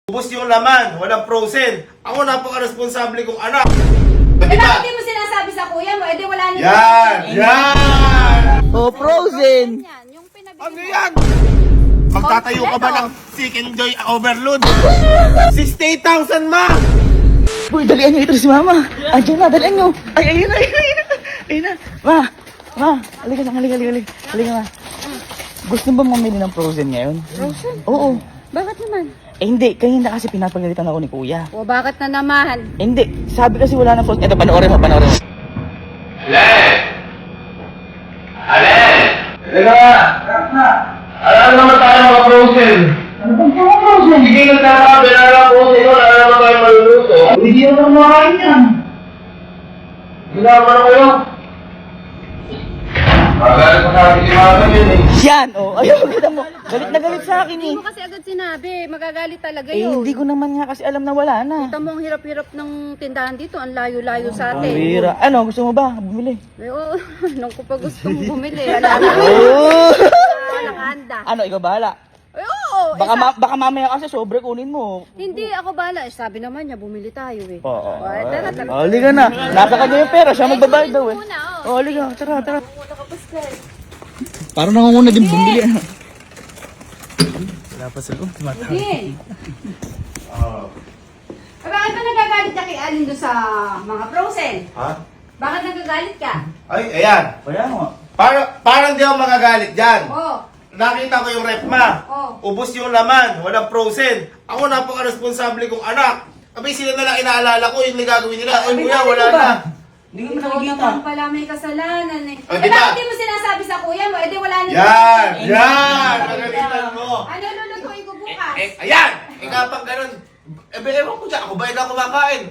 Ubus yung laman, walang frozen. Ako napaka-responsable kong anak. Eh bakit di mo sinasabi sa kuya mo? Eh di wala nang... Yan! Oh, frozen. Yung Ano yan? Magtatayo ka ba ng Chicken Joy Overload? 68,000 ma! Boy, dalian nyo ito si mama. Andiyan na, dalian nyo. Ay, ayun na, ayun na, ayun na. Ayun na. Ma, halika na, halika. Halika ma. Gusto mo bang mamili ng frozen ngayon? Frozen? Oo. Bakit naman? Eh hindi, kanina kasi pinapagalitan ako ni kuya. O bakit na naman? Eh, hindi, sabi kasi wala na frozen. Eto, panoorin mo. Teka nga! Alam naman tayo mga frozen. Ano bang frozen? Hindi nagtatabi na lang frozen ko, alam naman tayo maluluto. Hindi ako nang makain yan. Ginama na kayo. Magalit pa sa akin si Mama yun eh. Yan, oh. Ayaw, kita mo. Galit na galit sa akin eh. Hindi mo kasi agad sinabi. Magagalit talaga Eh, yun. hindi ko naman nga kasi alam na wala na. Kita mo ang hirap-hirap ng tindahan dito. Ang layo-layo sa Ang atin. bira. Ano, gusto mo ba? Bumili. Eh, oo. Nung ko pa gusto mong bumili. Wala na. Oh! Walang handa. Ano, ikaw bahala. Eh, oo. Baka mamaya kasi sobre kunin mo. Hindi ako bala. Eh, sabi naman niya, bumili tayo eh. Oo. Ay, tara. Oh, halika na. Nasa kanya yung pera. Siya magbabayad daw eh. Muna, oh. Oh, halika. Tara. Parang nangunguna din bumili. Wala pa sa loob. Din. Bakit ba nagagalit ka kay Alin doon sa mga frozen? Ha? Bakit nagagalit ka? Ay, ayan. Kaya mo. Parang di ako magagalit dyan. Oo. Nakita ko yung ref ma. Oh. Ubus yung laman, walang frozen. Ako napaka-responsable kong anak. Abay sila na lang inaalala ko yung gagawin nila. Ay kuya, wala na. Hindi ko Ikaw naman pala may kasalanan eh. Oh, Eh di ba? bakit di mo sinasabi sa kuya mo? Eh di wala nang... Yan! Magalitan mo. Ano lulutuin ko bukas? Ayan! Ikaw pang ganun. Ewan ko dyan, ako ba na kumakain?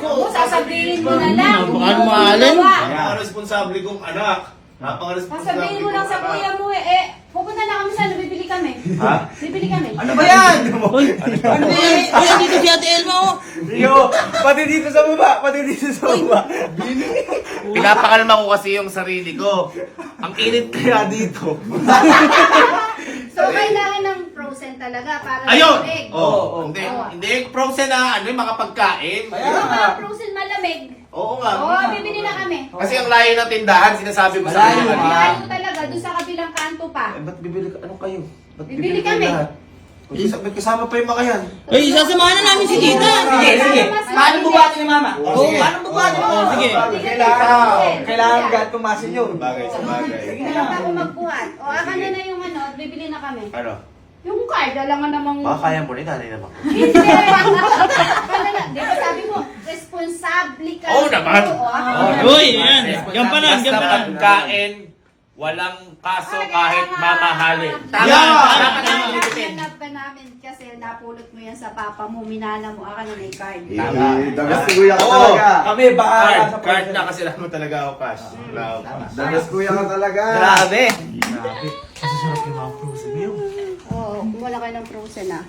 Oo, sasabihin mo na lang. Napakano mahalin? Napaka-responsable kong anak. Napaka-responsable Sasabihin mo lang sa kong kuya anak. mo eh. Eh, pupunta na kami sana, bibili kami. Ha? Bibili kami. Ano ba yan? Ano ba yan? Wala dito si Ate Elma oh. Yo, pati dito sa baba, Pinapakalma ko kasi yung sarili ko. Ang init kaya dito. So, kailangan ng frozen talaga para Ayun! malamig. Hindi, frozen na, ano yung makapagkain. Yung mga frozen malamig. Oo nga. Oo, bibili na kami. Kasi ang layo ng tindahan, sinasabi mo sa Malayo, akin. Malayo talaga, doon sa kabilang kanto pa. Ba't bibili ka? Ano kayo? Ba't Bibili kayo kami. lahat? May kasama pa yung mga yan. Ay, sasamahan na namin si Tita. Sige. Paano bubati ni Mama? Oo, paano bubati mo? Sige. Kailangan agad pumasin yun. Bagay sa bagay. Kailangan pa ako magbuhat. O, akan na yung ano, at bibili na kami. Ano? Yung card, alangan namang... Baka kaya mo rin, nanay naman. Hindi! Paano na? Di ba sabi mo, responsable ka. Oo naman. Uy, yan. Gampanan. Basta pagkain, walang kaso kahit mamahalin. Hanap ka namin kasi napulot mo yan sa papa mo, minana mo, akan na may card. Damas ko kuya ka Oo. talaga. Kami bahala sa Card na kasi lang mo talaga ako cash. Wala ako cash. Damas kuya ka talaga. Grabe. Oo, wala kayo ng frozen ah.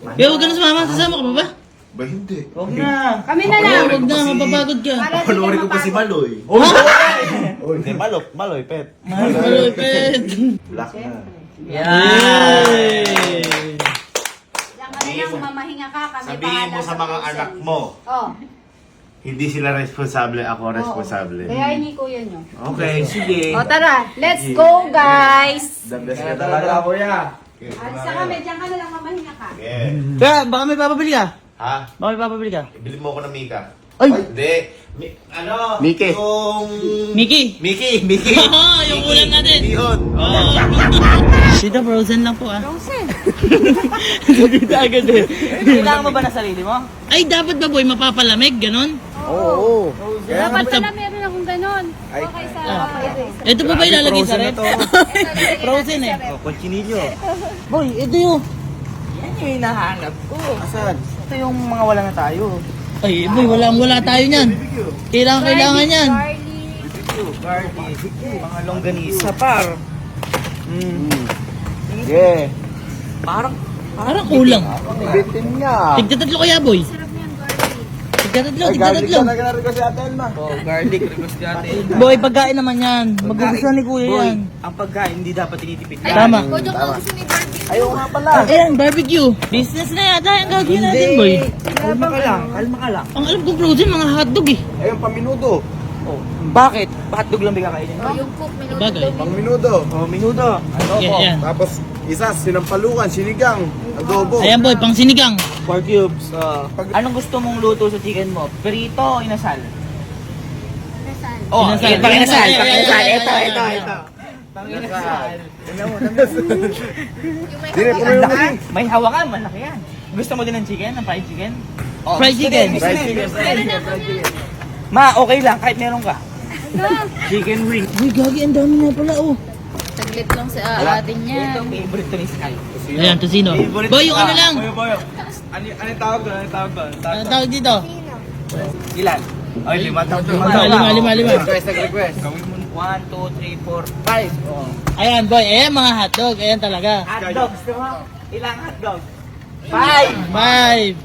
Kaya huwag ka na sumama. Sasama ka pa ba? Ba hindi? Huwag na. Kami na lang. Huwag na, mapapagod ka. Para di Panoorin ka ko pa si mapagod. Maloy. Hindi, Maloy, pet. Malupit. Black na. Yay! Diyan ka na lang, mamahinga ka. Kami Sabihin mo bahala sa mga frozen. anak mo, Oh. hindi sila responsable, ako responsable. Kaya ini kuya nyo. Okay, sige. O tara, let's go guys! The best ka talaga kuya. Alis na kami, diyan ka na lang mamahinga ka. Yeah. Kaya, baka may papabili ka? Ha? Baka may papabili ka? Ibili mo ako ng Mika. Ay! Hindi. Ano? Miki. Yung... Mickey! Mickey! Oo, yung ulam natin. Yun. Tita, frozen lang po ah. Frozen! Dito agad eh. Kailangan mo ba na sarili mo? Ay, dapat ba boy, mapapalamig, ganon? Oo. Dapat pala meron akong ganon. Okay sa Ito po ba ilalagay sa rep? Frozen eh. Conchinillo. Boy, ito yung... Yan yung hinahanap ko. Asan? Ito yung mga wala na tayo. Ay, boy, wala tayo niyan. Kailangan yan. Garlic. Mga longganisa, par. Yeah. Parang kulang. Bitin niya. Tigtatatlo kaya, boy. Tigtatatlo. Garlic talaga na rin ko si Ate Elma. Garlic, request natin. Boy, pagkain naman yan. Magugustuhan ni kuya yan. Ang pagkain hindi dapat tinitipid. Tama. Kung gusto ni Barbie Ayaw nga pala. Ayan, barbecue. Business na yata yung gagawin natin, boy. Kalma ka lang, kalma ka lang. Ang alam kong frozen, mga hotdog eh. Ayun, paminudo. Oh, bakit? Hotdog lang bigakainin mo? Yung cook, minuto Bagay. daw. Pang minudo. Oh, minuto. Ano Yan, po? yan. Tapos, isa, sinampalukan, sinigang, adobo. Ayan, boy, pang sinigang. 4 cubes. Anong gusto mong luto sa chicken mo? Perito o inasal? Nasaan? Oh, Inasal. pang inasal. Ayan, Pang ayan, inasal. ayan, Ito, ayan, ito, ayan. ito. Dili, puno yung mali. May hawakan, malaki yan. Gusto mo din ng chicken? Ng fried chicken? Fried chicken. Fried chicken. Ma, okay lang, kahit meron ka. Chicken wing. Uy, gagi, ang dami na pala, oh. Saglit lang sa atin yan. Ito, favorite to ni Sky. Ayan, tosino. Boy, yung ano lang. Ano yung tawag doon? Ano yung tawag doon? Ano tawag dito? Ilan? Ay, 5. Lima. Request. Gawin mo 1, 2, 3, 4, 5. Oh. Ayan, boy. Ayan, mga hotdog. Ayan talaga. Hotdog. Gusto mo? Ilang hotdog? 5,000.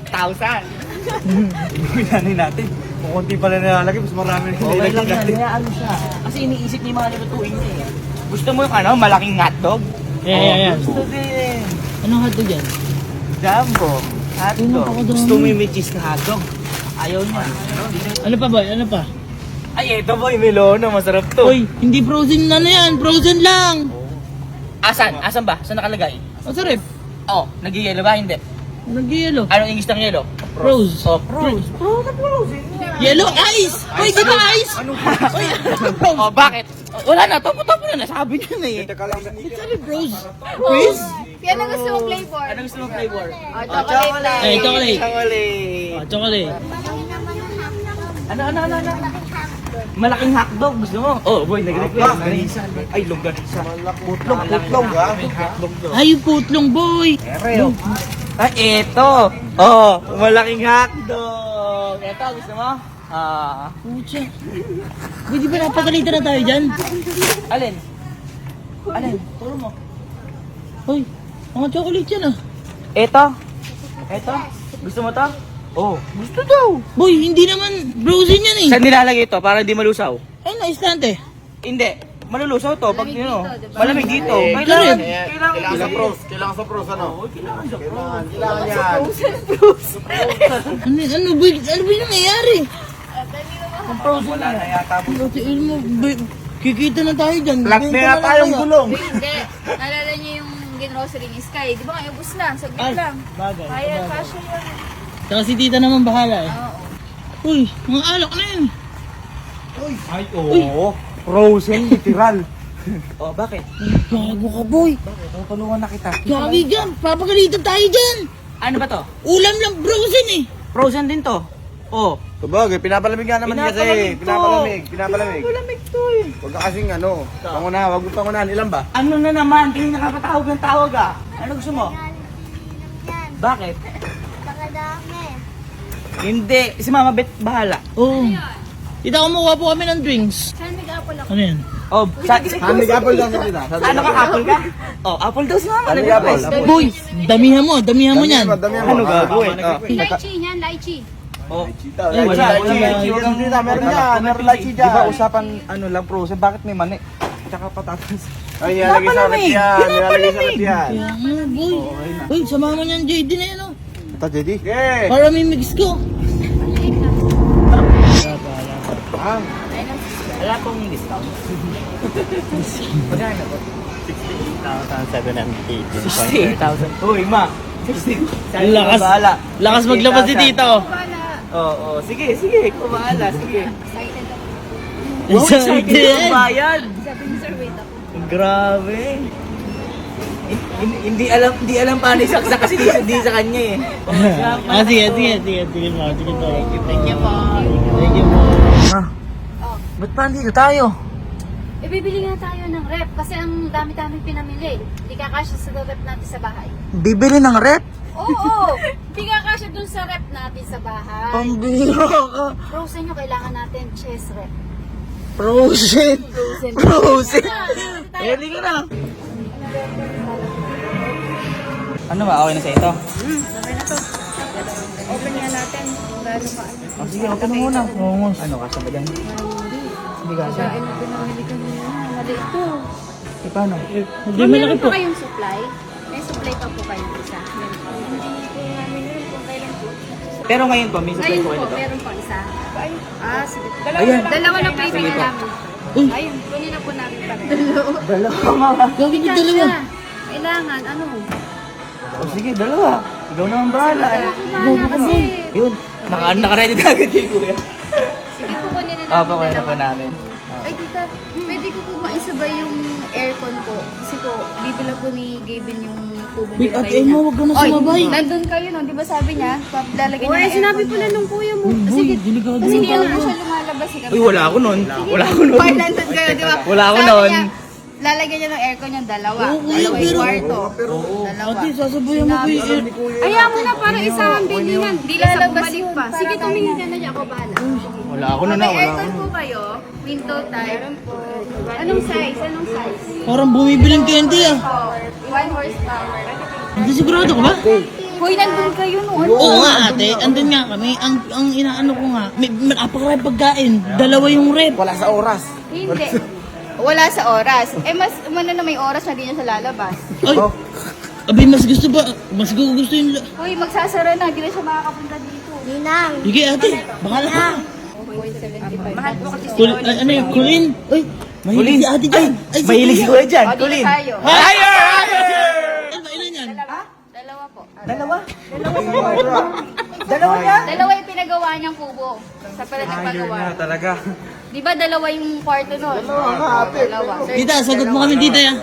Inuwi natin. Kung konti pala nilalagay, mas marami na Okay lang yan. Hayaan mo siya. Kasi iniisip ni mga lutuin niya eh. Gusto mo yung ano, malaking hotdog? Ayan. Gusto din. Anong hotdog yan? Jumbo. Hotdog. Gusto mo yung may cheese na hotdog? Ayaw niya. Ano pa, boy? Ano pa? Ay, eto boy, melono. Masarap to. Uy, hindi frozen na yan. Frozen lang. Asan? Asan ba? Saan nakalagay? Masarap. Oh, nag-yellow ba? Hindi. Nag-yellow. Anong English ng yellow? Froze. Oh, froze. Yellow ice! Uy, di ba ice? Uy, oh, bakit? Wala na, topo na. Nasabi niya na eh. Teka lang. It's only froze. Froze? Yan ang gusto mong flavor. Anong gusto mong flavor? Oh, chocolate lang. Eh, chocolate. Oh, chocolate. Ano? Malaking hotdog, gusto mo? Oh, boy, nag-request. Ay, longganisa. Putlong ha? Ay, yung putlong, boy. Ah, eto. Oh, malaking hotdog. Eto, gusto mo? Pucha. Boy, di ba napagalitan na tayo dyan? Alin? Turo mo. Hoy, mga chocolate yan ah. Eto? Gusto mo to? Oh, gusto daw. Boy, hindi naman frozen yan eh. Saan nilalagay ito para hindi malusaw? Ay, na-istante. Hindi. Malulusaw to pag nino. Malamig dito. Kailangan. Kailangan sa pros, ano? Kailangan yan. Ano ba yung nangyayari? Wala na yata. Kasi mo, kikita na tayo dyan. Plug na nga tayong gulong. Hindi. Naalala niyo yung ginrocery ni Sky. Di ba nga, ubus na. Saglit lang. Bagay. Kaya, kasya yun. Saka si tita naman bahala eh. Oo. Uy, mga alak na yun. Ay, oo. Frozen, literal. Oh, bakit? Gago ka, boy. Bakit? Tutulungan na kita. Gagi dyan. Papagalitan tayo dyan. Ano ba to? Ulam lang frozen eh. Frozen din to. Oh. Sabagay, pinapalamig nga naman kasi. Pinapalamig. Malamig to eh. Huwag ka kasing ano. Huwag mo pangunahan. Ilan ba? Ano na naman? Tingin nakapatawag ng tawag ah. Ano gusto mo? Bakit? Hindi. Si Mama Bet bahala. Oo. Tita, kumuha po kami ng drinks. Saan nag-apple ako? Ano yan? Oh, Hamig apple lang kita. ano ka, apple ka? Oh, apple daw si Mama. Hamig apple. Boy, damihan mo niyan. Dami Ano gagawin? Lychee yan, lychee. Oh, Ay, wala. Meron yan. Meron lychee dyan. Di ba usapan ano lang frozen? Bakit may mani? Tsaka patatas. Ay, nilalagay sa rep yan. Nilalagay sa rep yan. Kaya nga, boy. Boy, sama mo niyan, JD na yan, oh. Ito, JD. Okay. Para may mix ko. Wala pong discount. Magkano po? 68,000. Uy, ma. 60,000. Lakas maglabas si tita, oh. Wala. Oo, sige. Kumahala, sige. Excited ako. Excited ang bayan. Sabi ni Sir, wait ako. Grabe. Hindi alam paano isaksak kasi di sa kanya eh. Sige mo. Thank you po. Ba't pa dito tayo? Eh, bibili nga tayo ng rep kasi ang dami-dami pinamili. Hindi kakasya sa rep natin sa bahay. Bibili ng rep? Oo! Hindi kakasya dun sa rep natin sa bahay. Pambiro ka. Frozen nyo, kailangan natin chest rep. Frozen. Frozen. Pwede ka na. Ano ba? Okay na sa ito? Okay na to. Open nga natin. Gano'n ka. Oh, sige, open mo muna. Ano ka ba dyan? Hindi ka siya. Ano pinamili ko niya? Mali ito. Paano? Hindi Meron pa kayong supply? May supply pa po kayo isa. Meron pa. Pero ngayon po, may supply Ngayon po po, kayo dito. meron pa isa. Sige. Ayan. Dalawa na po yung Sige po. namin. Uy. Ayun, kunin na po namin pa rin. Gawin niyo dalawa. Kailangan, ano? O sige, dalawa. Ikaw naman bahala. Kumana kasi. Yun, naka-ready na agad yung kuya. Sige po, kunin na namin. Opo, kaya na po namin. Ay, tita, pwede ko po maisabay yung aircon po. Kasi po, bibila po ni Gavin yung tubo. Wait, ate mo, wag ka na sumabay. Nandun kayo, no? Di ba sabi niya, lalagyan Uy, niya ng sinabi aircon. pala nung kuya mo. Sige, delikado kasi hindi yun. naman siya lumalabas. Uy, wala ako nun. Wala ako nun. Or nandun kayo, di ba? Wala ako Sabi nun. niya, lalagyan niya ng aircon yung dalawa. Oo, Dalawa yung pero- kwarto. Dalawa. Ate, sasabayan mo ko yung Ayaw mo na para isang bilingan. Hindi lalabas bumalik yun. pa. Sige, Para tumingin ka na niya. Ako bahala. Wala ako nun May wala aircon ako. po kayo, window type. Anong size? Anong size? Parang bumibiling candy ah. 1 horsepower. Hindi sigurado ko ba? Hoy, nandun kayo no. Oo nga ate, andun nga kami. Ang inaano ko nga, may napakaraming pagkain. Dalawa yung rep. Wala sa oras. Hindi. Wala sa oras. Mas umano na may oras na di niya sa lalabas. Ay, abay mas gusto ba? Mas gusto yung... Hoy, magsasara na. Di na siya makakapunta dito. Ninang. Sige ate, bakala ka. 0.75. Mahal po kasi Ano yung kulin? Ay, mahilig si ate dyan. Ay, mahilig si kuya dyan. O, dito tayo. Higher! Ano, ilan yan? Dalawa po. Dalawa? Dalawa yung pinagawa niyang kubo. Sa pala nagpagawa. Talaga. Di ba dalawa yung kwarto nun? Dalawa. Tita, sagot mo kami tita ya.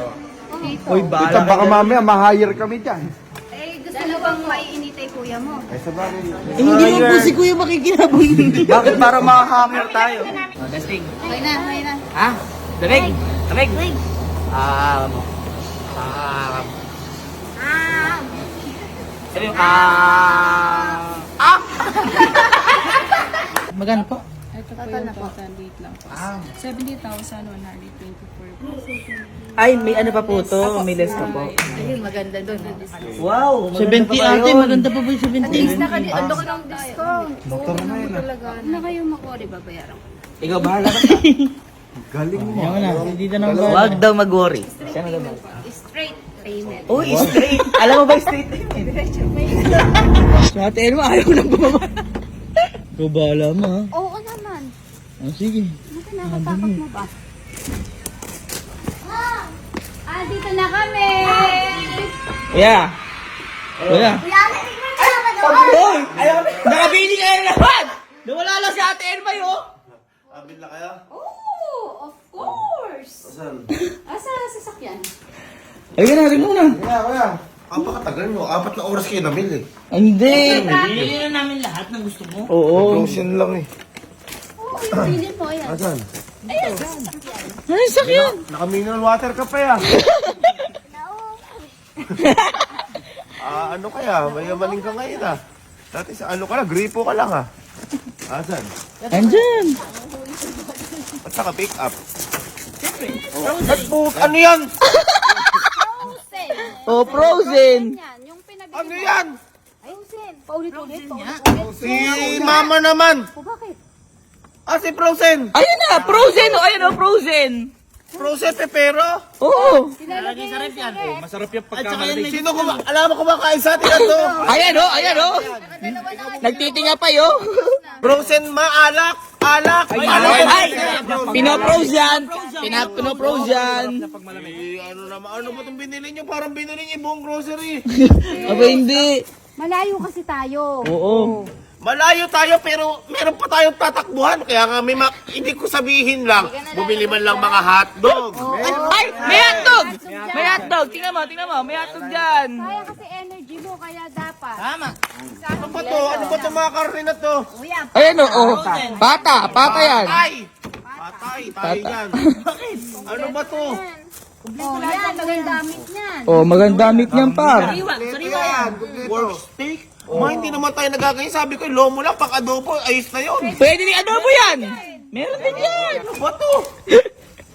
Dito. Dito baka mamaya ma-hire kami dyan. Eh, gusto mo bang maiinitay kuya mo? Ay sabagay. Hindi mo po si kuya makikinabang. Bakit para ma-hammer tayo? Testing. Okay na, okay na. Ha? Damig? Damig? Sabi mo, Magano po? Ito po yung total date lang po. 70,124. Ay, may ano pa po to? May less pa po. Ayun, maganda doon. Wow, 70 ate, maganda pa po yung 70. Ando ka ng discount. Motor na yun. Talaga. Na kayo makori, babayaran ko. Ikaw bahala ka. Galing mo. Yan na, dito na ba? Huwag daw mag-worry. Siya na naman. Straight payment. Oh, straight. Alam mo ba straight payment? Sa ate Elma, ayaw na bumaba. Ikaw bahala mo ha. Oo naman. Sige. Nakakatakot mo ba? Dito na kami! Yeah. Kuya. Hoy! Nakabili ka na naman! Nawala lang si ate Elma yun. Abil na kaya? Oh, of course! Saan? Asa sasakyan? Ayun na, rin muna. Kuya. Apakatagal mo. 4 na oras kayo namili. Hindi. Bili na namin lahat ng gusto mo. Oo. Frozen lang eh. Oo, yung bilin mo, ayan. Asan? Ayan, sasakyan. Ay, sakyan. Naka-mineral water ka pa ya. Ano kaya? Mayamanin ka ngayon ah. Dati sa ano ka lang, gripo ka lang ah. Asan? Andyan. At saka pick up. Ano yan? Frozen! Oh, frozen. Yan, yung pinabili Ano yan? Frozen! Paulit-ulit, Si mama naman. O, bakit? Si Frozen. Ayun na, frozen. Oh, ayun oh, frozen. Frozen pepero. Oo. Sinalagay sa rep yan. Masarap yung At saka yan, may... Sino alam mo kumakain sa atin to? Ayan oh, ayan oh. Nagtitinga pa yo. Frozen maalak. Alak. Ay, pinoprose yan. Pinoprose yan. Ano naman? Ano ba itong binili nyo? Parang binili nyo yung buong grocery. Aba, hindi. Malayo kasi tayo. Oo. Malayo tayo pero meron pa tayong tatakbuhan. Kaya nga hindi ko sabihin lang, bumili man lang mga hotdog. Ay, may hotdog! May hotdog. Tingnan mo, may hotdog dyan. Kaya kasi energy mo, kaya dapat. Tama. Ano ba to? Ano ba itong mga karne na to? Ayan oh. Pata yan. Patay! Patay, tayo yan. Ano ba to? Oh, yan, magagamit niyan. Oh, magandamit niyan pa. Pork steak? Hindi naman tayo nagaganyan. Sabi ko, lomo lang, pang-adobo, ayos na yun. Pwede ni adobo yan. Meron din yan. Ano ba to?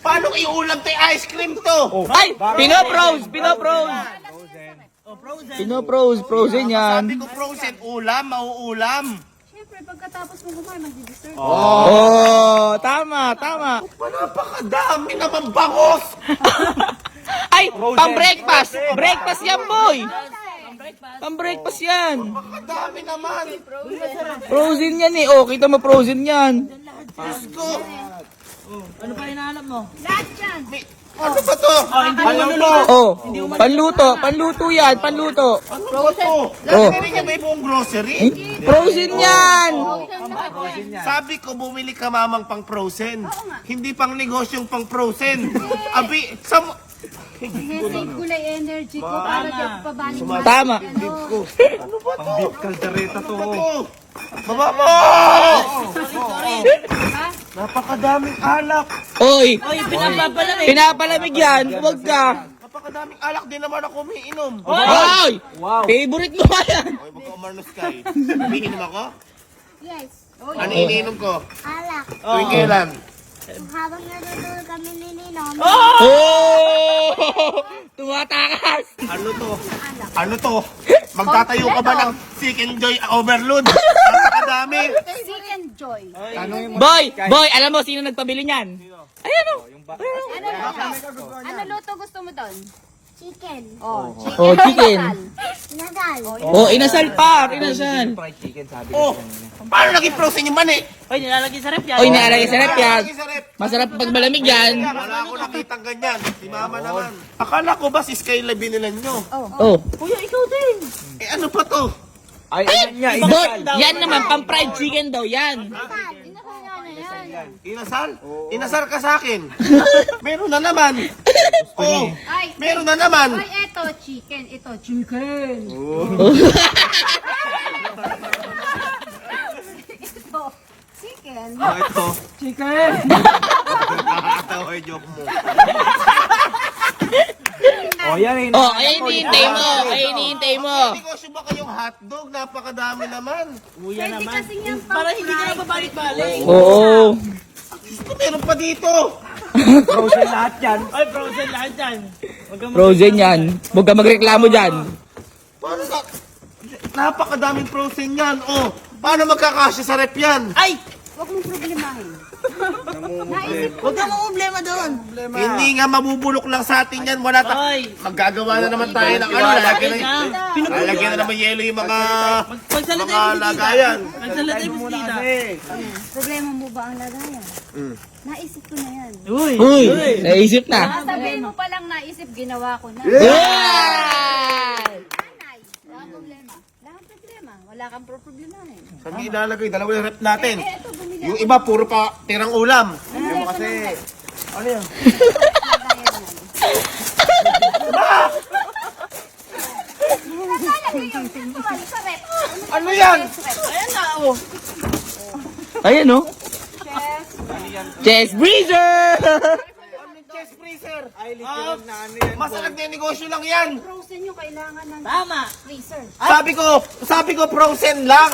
Paano iulam tayo ice cream to? Ay, pinoprose. Pinoprose, frozen yan. Sabi ko frozen, ulam, mauulam. syempre pagkatapos mong kumain, mag-disturb. Oh, tama, tama. Napakadami naman bangos! Ay, pang-breakfast. Breakfast yan, boy. Pang-breakfast yan. Napakadami naman! Frozen yan eh. Oh, kita mo frozen yan. Diyos ko! Ano pa hinahanap mo? Lahat yan. Ano ba to? Ayaw mo. Oh, panluto. Panluto yan, panluto. Ano ba to? Oh. Hindi niya may buong grocery? Frozen yan. Sabi ko, bumili ka mamang pang frozen. Hindi pang negosyong pang frozen. Abi, Save ko lang energy ko para di ako pabalik. Tama. ano ba to? Beef caldereta to. Ano ba to? Baba mo! Napakadaming alak. Oy, pinapalamig yan. Huwag ka. Napakadaming alak din naman ako umiinom. Oy! Favorite mo ba yan? Oy, magka-umarnos ka eh. Umiinom ako? Yes. Ano iniinom ko? Alak. Tuwing kailan? Habang natutulog kami nilinom. Oh! Tumatakas. Ano to? Ano to? Magtatayo ka ba ng Seek and Joy overload? Napakadami. Seek and joy. Boy, alam mo sino nagpabili niyan? Ayan o. Ano luto gusto mo doon? Chicken. Oh, Oh, chicken. Nadal. Oh, inasal pa. Inasal. Fried chicken sabi Oh, paano naging frozen yung mani? Oy, nilalagay sa rep yan. Lagi sa rep. Masarap pag malamig yan. Wala ako nakitang ganyan. Si mama naman. Akala ko ba si Skyla binilan nyo? Oh. Eh ano pa to? Ay, ayan niya. Boy, yan naman, pang fried chicken daw yan. Inasal? Inasal ka sa akin. Meron na naman. Oh, Ay, meron na naman. ay, ito, chicken. Ito, chicken. Ito, chicken. Ito. Chicken. Nakakatawa yung joke mo. Oh, yan eh. Oh, ay hinihintay mo. Ay hinihintay mo. Negosyo ba kayong hotdog? Napakadami naman. Pwede kasi yung para hindi ka na babalik-balik. Oo. Gusto meron pa dito. Frozen lahat yan. Frozen yan. Huwag ka magreklamo dyan. Paano na? Napakadaming frozen yan. Oh, paano magkakasya sa rep yan? Huwag mong problemahin. Huwag ka mong problema doon. Hindi nga mabubulok lang sa atin yan. Wala maggagawa na naman tayo ng ano. Lalagyan na naman yelo yung mga lagayan. Problema mo ba ang lagayan? Naisip ko na yan. Uy, naisip na. Sabihin mo palang naisip, ginawa ko na. Yeah! Nanay, wala kang problema. Wala kang problema. Wala kang problemahin. Sabi ilalagay, dalawa yung rep natin. Ito, bumili Yung iba, puro pa tirang ulam. Ano kasi? Ano yan? Ano yan? Ayan o. Chest freezer! Ano chest freezer? Ay, literal na ano yan. Masarap na yung negosyo lang yan. Frozen yung kailangan ng freezer. Sabi ko frozen lang.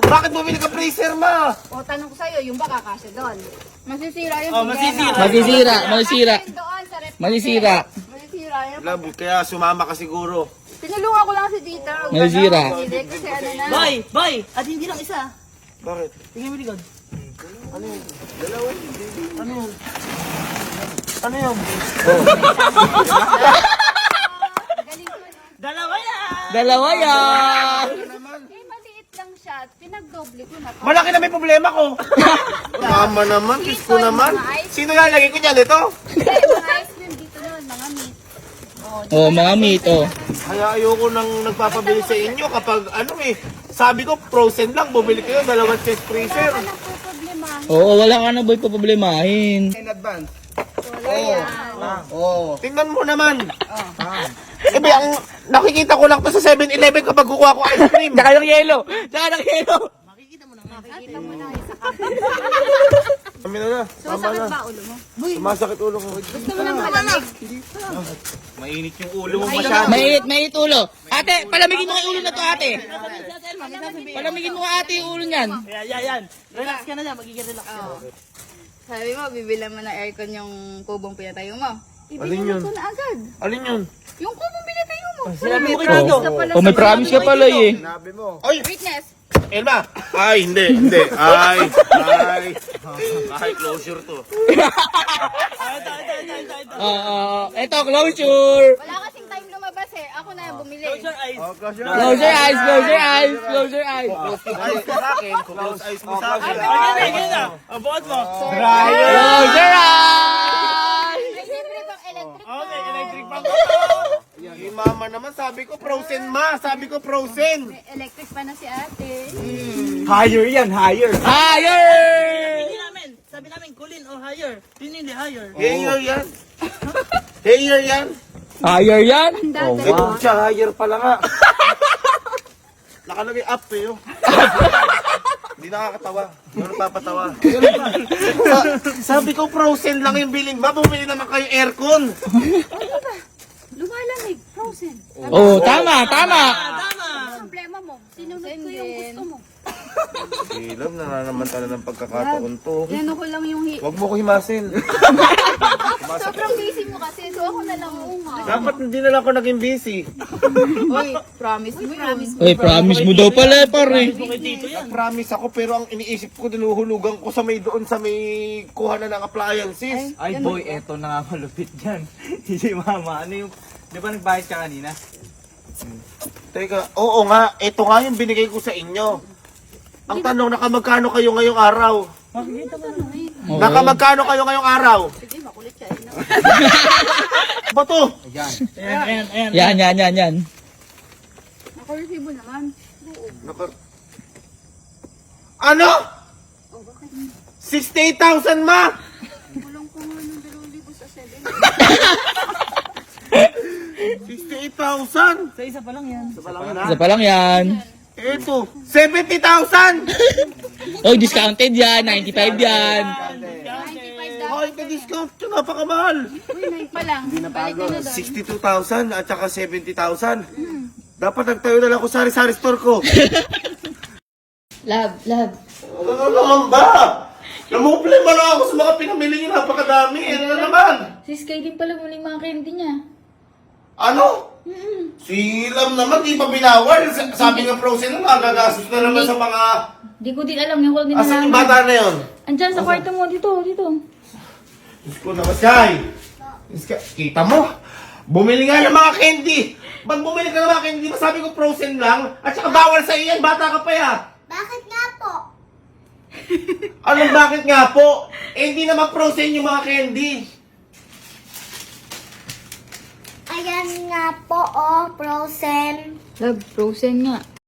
Bakit bumili ka freezer, ma? O, tanong ko sa'yo, yung baka kasi doon. Masisira yung Masisira. Doon sa rep. Masisira. Masisira yung Lab, kaya sumama ka siguro. Tinulungan ko lang si Tita. Masisira. Kasi ano na. Boy! At hindi lang isa. Bakit? Tingnan mo likod. Ano yun? Galing ko, no? Dalawa yan! Dalawa yan. Eh, maliit lang siya. Pinagdoble ko na. Malaki na may problema ko. Mama naman, kiss ko naman. Sino lalagay ko niyan? Ito? Hindi, mga ice cream dito nun, mga meat. Oh, mga meat, oh. Kaya ayoko nang nagpapabili sa inyo kapag ano eh. Sabi ko, frozen lang. Bumili kayo, dalawang chest freezer. Wala po problema. Oo, wala ka na boy paproblemahin. In advance. Tingnan mo naman. Eh, ba, ang nakikita ko lang to sa 7-Eleven kapag kukuha ko ice cream. Tsaka ng yelo. Tsaka ng yelo. Nakita mo na isa ka. Kami na. Sumasakit ba ulo mo? Sumasakit ulo ko. Gusto mo ng malamig? Mainit yung ulo mo masyado. Mainit ulo. Ate, palamigin mo yung ulo na to, ate. Palamigin mo nga ate yung ulo niyan. Yan. Relax ka na dyan, magiging relax ka. Sabi mo, bibilan mo ng aircon yung kubong pinatayo mo. Alin yun? Ibinili ko na agad. Alin yun? Yung kubong pinatayo mo. Sinabi mo kay Promise Tito. ka pala Oh, may sa- promise ka pala eh. Oy! Witness, Elma! Ay, hindi. Ay, closure to. Eto, closure. Wala kasing time lumabas eh. Ako na bumili. Close your eyes. Close your eyes, close your eyes, close your eyes. Eyes mo sa akin. Close eyes mo sa akin. Ganyan na. Ang buhat mo. Close your eyes. Ay, siyempre pang electric Okay, electric pan. Yung mama naman, sabi ko frozen ma. Sabi ko frozen. May electric pa na si ate. Higher yan, higher. Higher! Sabi namin, kulin o higher. Yun hindi higher. Hair yan. Hair yan. Higher yan? Oh, wow. Siya, higher pala nga. Nakalagay up eh. Oh. Hindi nakakatawa. Hindi napapatawa. Sabi ko frozen lang yung billing ma. Bumili naman kayo aircon. Lumalamig. Frozen. Oh, tama. Tama. Problema mo. Sinunod ko yung gusto mo. Ilam, nananamantala ng pagkakataon to. Yan ako lang yung Huwag mo ko himasin. sobrang busy mo kasi. So ako na lang nga. Dapat hindi na lang ako naging busy. Uy, promise mo yun. Uy, promise mo daw pala, pare. Okay, dito yan. Promise ako pero ang iniisip ko dinuhulugan ko sa may doon sa may kuha na ng appliances. Ay boy, eto na nga malupit dyan. Hindi mama, ano yung... Di ba nagbayad ka kanina? Teka, oo nga, ito nga yung binigay ko sa inyo. Ang tanong, nakamagkano kayo ngayong araw? Nakamagkano kayo ngayong araw? Sige, makulit siya. Ba to? Ayan. Yan. Ako resibo naman. Ano? 68,000 ma! Kulang ko nga ng 2,000 sa 68,000? Sa isa pa lang yan. Isa pa lang yan. Ito, 70,000! Oh, discounted yan. 95 yan. 95 daw. Oh, ito discount, ito napakamahal. Uy, 9 pa lang. Balik ka na doon. 62,000 at saka 70,000. Dapat nagtayo na lang ako sari-sari store ko. Love. Ano naman ba? Namumplema lang ako sa mga pinamili niyo, napakadami. Ano na naman? Si Sky din pala muli mga candy niya. Ano? Si Lam naman, di pa binawal. Sabi nga frozen na, magagastos na naman sa mga... Di ko din alam yung din Asan yung bata na yun? Andyan sa kwarto mo, dito. Diyos ko naman, Sky. Kita mo? Bumili nga ng mga candy. Ba't bumili ka ng mga candy? Sabi ko frozen lang. At saka bawal sa iyan, bata ka pa ya. Bakit nga po? Anong bakit nga po? Eh, hindi naman frozen yung mga candy. Ayan nga po, oh, frozen. Love, frozen nga.